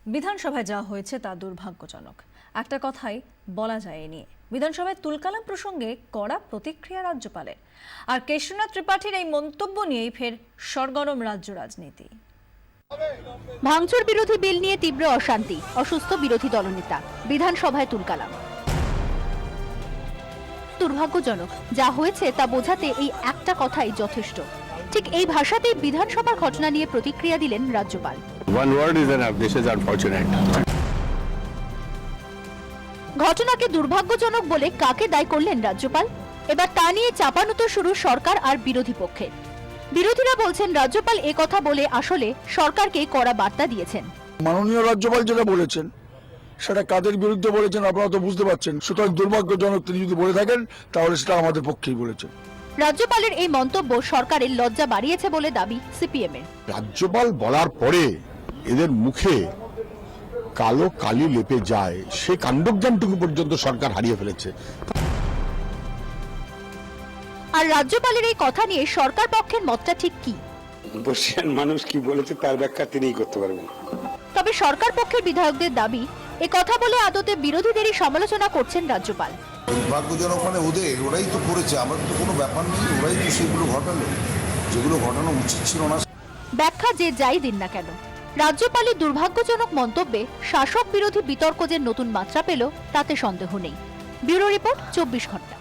বিধানসভায় যা হয়েছে তা দুর্ভাগ্যজনক। একটা কথাই বলা যায় এ নিয়ে। বিধানসভায় তুলকালাম প্রসঙ্গে কড়া প্রতিক্রিয়া রাজ্যপালের। আর কেশরনাথ ত্রিপাঠীর এই মন্তব্য নিয়েই ফের সরগরম রাজ্য রাজনীতি। ভাঙচুর বিরোধী বিল নিয়ে তীব্র অশান্তি, অসুস্থ বিরোধী দলনেতা, বিধানসভায় তুলকালাম। দুর্ভাগ্যজনক, যা হয়েছে তা বোঝাতে এই একটা কথাই যথেষ্ট। ঠিক এই ভাষাতেই বিধানসভার ঘটনা নিয়ে প্রতিক্রিয়া দিলেন রাজ্যপাল। One word is enough. This is unfortunate. ঘটনাকে দুর্ভাগ্যজনক বলে কাকে দায়ী করলেন রাজ্যপাল? এবার তা নিয়ে চাপানুতো শুরু সরকার আর বিরোধী পক্ষের। বিরোধীরা বলছেন রাজ্যপাল এ কথা বলে আসলে সরকারকে কড়া বার্তা দিয়েছেন। মাননীয় রাজ্যপাল যেটা বলেছেন সেটা কাদের বিরুদ্ধে বলেছেন আপনারা তো বুঝতে পারছেন। সুতরাং দুর্ভাগ্যজনক তিনি যদি বলে থাকেন তাহলে সেটা আমাদের পক্ষেই বলেছেন। রাজ্যপালের এই মন্তব্য সরকারের লজ্জা বাড়িয়েছে বলে দাবি সিপিএম এর। রাজ্যপাল বলার পরে এদের মুখে কালো কালি লেপে যায়, সে কাণ্ডজ্ঞানটুকু পর্যন্ত সরকার হারিয়ে ফেলেছে। আর রাজ্যপালের এই কথা নিয়ে সরকার পক্ষের মতটা ঠিক কি? বর্ষিয়ান মানুষ কি বলেছে তার ব্যাখ্যা তিনিই করতে পারবেন। তবে সরকার পক্ষের বিধায়কদের দাবি, এ কথা বলে আদতে বিরোধীদেরই সমালোচনা করছেন রাজ্যপাল। দুর্ভাগ্যজনক মানে ওরাই তো করেছে, আমাদের তো কোনো ব্যাপার নেই, ওরাই তো সেগুলো ঘটালো যেগুলো ঘটানো উচিত ছিল না। ব্যাখ্যা যে যাই দিন না কেন, রাজ্যপালের দুর্ভাগ্যজনক মন্তব্যে শাসক বিরোধী বিতর্ক যে নতুন মাত্রা পেল তাতে সন্দেহ নেই। ব্যুরো রিপোর্ট, 24 ঘন্টা।